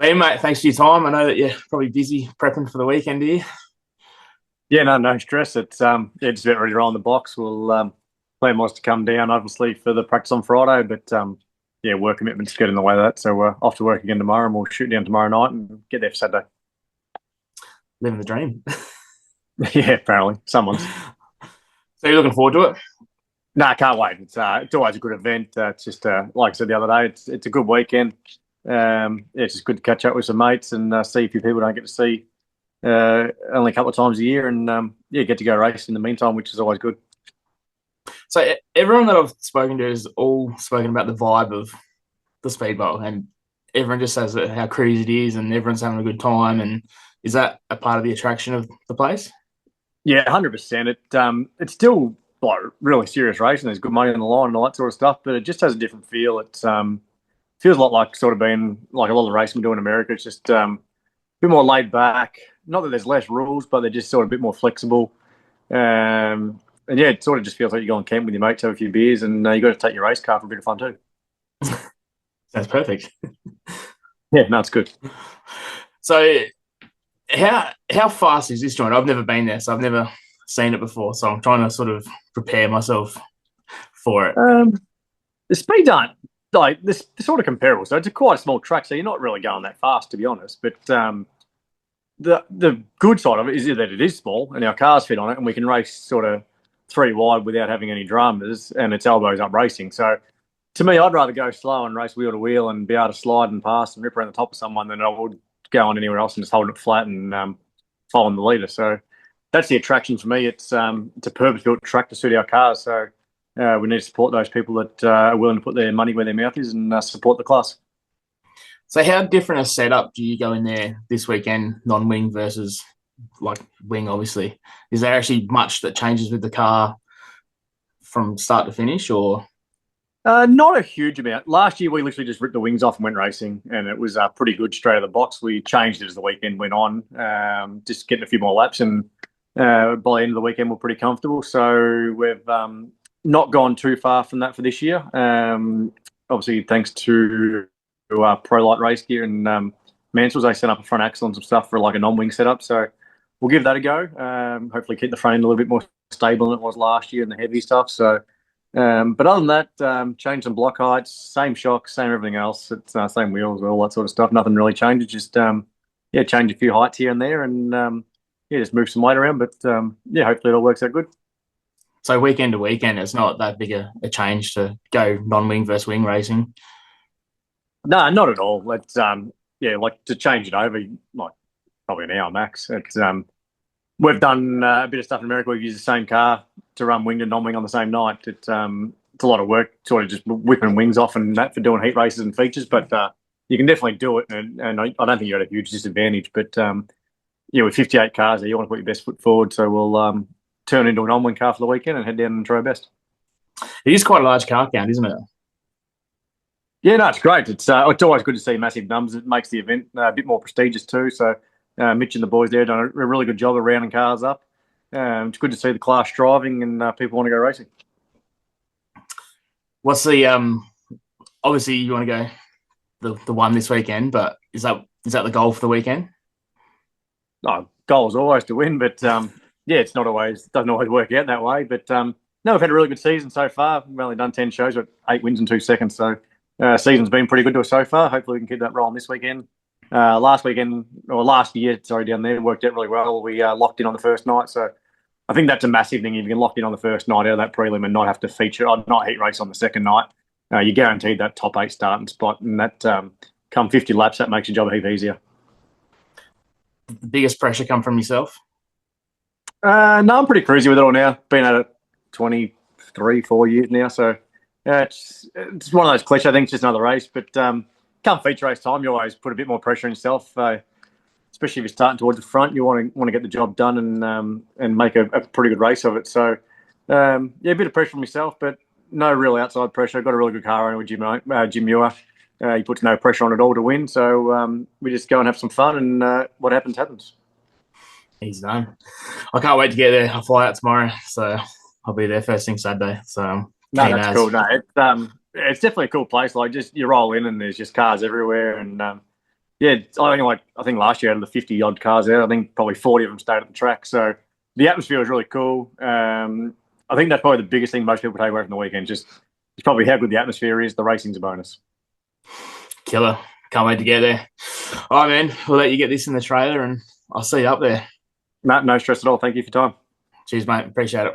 Hey, mate, thanks for your time. I know that you're probably busy prepping for the weekend here. Yeah, no stress. It's yeah, just about ready to roll in the box. We'll plan was to come down obviously for the practice on Friday, but yeah, work commitments get in the way of that. So we're off to work again tomorrow, and we'll shoot down tomorrow night and get there for Saturday. Living the dream. Yeah, apparently someone's. So you're looking forward to it? No, I can't wait. It's always a good event. It's just like I said the other day, it's a good weekend. Yeah, it's just good to catch up with some mates and see a few people I don't get to see only a couple of times a year, and yeah, get to go race in the meantime, which is always good. So everyone that I've spoken to has all spoken about the vibe of the speedboat, and everyone just says that how crazy it is, and everyone's having a good time. And is that a part of the attraction of the place? Yeah, 100%. It's still like really serious racing. There's good money on the line and all that sort of stuff, but it just has a different feel. It's feels a lot like sort of being like a lot of the racing we do in America. It's just a bit more laid back. Not that there's less rules, but they're just sort of a bit more flexible. And yeah, it sort of just feels like you go on camp with your mates, have a few beers, and you got to take your race car for a bit of fun too. That's perfect. Yeah, no, it's good. So how fast is this joint? I've never been there, so I've never seen it before. So I'm trying to sort of prepare myself for it. Um, the speeds aren't like this sort of comparable. So it's a quite a small track, so you're not really going that fast, to be honest. But the good side of it is that it is small and our cars fit on it, and we can race sort of three wide without having any dramas, and it's elbows up racing. So to me, I'd rather go slow and race wheel to wheel and be able to slide and pass and rip around the top of someone than I would go on anywhere else and just holding it flat and following the leader. So that's the attraction for me. It's a purpose-built track to suit our cars. So we need to support those people that are willing to put their money where their mouth is and support the class. So how different a setup do you go in there this weekend, non-wing versus like wing, obviously? Is there actually much that changes with the car from start to finish, or Not a huge amount. Last year, we literally just ripped the wings off and went racing, and it was pretty good straight out of the box. We changed it as the weekend went on, just getting a few more laps, and by the end of the weekend, we're pretty comfortable. So we've not gone too far from that for this year. Obviously, thanks to Pro Light Race Gear and Mansell's, they set up a front axle and some stuff for like a non-wing setup. So we'll give that a go. Hopefully, keep the frame a little bit more stable than it was last year and the heavy stuff. So. But other than that, change some block heights, same shocks, same everything else. It's same wheels, all that sort of stuff. Nothing really changes. Just yeah, change a few heights here and there, and yeah, just move some weight around. But yeah, hopefully it all works out good. so weekend to weekend, it's not that big a change to go non-wing versus wing racing? No, not at all. It's yeah, like to change it over, like probably an hour max. It's we've done a bit of stuff in America. We've used the same car to run wing and non-wing on the same night. It's a lot of work, sort of just whipping wings off and that for doing heat races and features. But you can definitely do it, and I don't think you're at a huge disadvantage. But yeah, with 58 cars there, you want to put your best foot forward. So we'll turn into a non-wing car for the weekend and head down and try our best. It is quite a large car count, isn't it? Yeah, no, it's great. It's always good to see massive numbers. It makes the event a bit more prestigious too. So Mitch and the boys there done a really good job of rounding cars up. It's good to see the class driving and people want to go racing. What's the obviously you want to go the one this weekend, but is that the goal for the weekend? No, goal is always to win, but yeah, it's not always doesn't always work out that way. But no, we've had a really good season so far. We've only done 10 shows, but 8 wins in 2 seconds. So season's been pretty good to us so far. Hopefully, we can keep that rolling this weekend. Last weekend or last year, sorry, down there worked out really well. We locked in on the first night, so I think that's a massive thing. If you can lock in on the first night out of that prelim and not have to feature or not heat race on the second night, you're guaranteed that top 8 starting spot, and that come 50 laps, that makes your job a heap easier. The biggest pressure come from yourself? No, I'm pretty cruisy with it all now. Been at it 23, 4 years now, so it's one of those cliches. I think it's just another race, but come feature race time, you always put a bit more pressure on yourself. Especially if you're starting towards the front, you want to get the job done and make a pretty good race of it. So yeah, a bit of pressure on myself, but no real outside pressure. I've got a really good car owner with Jim Muir. He puts no pressure on at all to win. So we just go and have some fun, and what happens happens. He's done. I can't wait to get there. I fly out tomorrow, so I'll be there first thing Saturday. So No, that's cool. No, it's definitely a cool place. Like just you roll in and there's just cars everywhere, and Yeah, I think last year out of the 50 odd cars there, I think probably 40 of them stayed at the track. So the atmosphere was really cool. I think that's probably the biggest thing most people take away from the weekend. Just it's probably how good the atmosphere is. The racing's a bonus. Killer. Can't wait to get there. All right, man. We'll let you get this in the trailer and I'll see you up there. No stress at all. Thank you for your time. Cheers, mate. Appreciate it.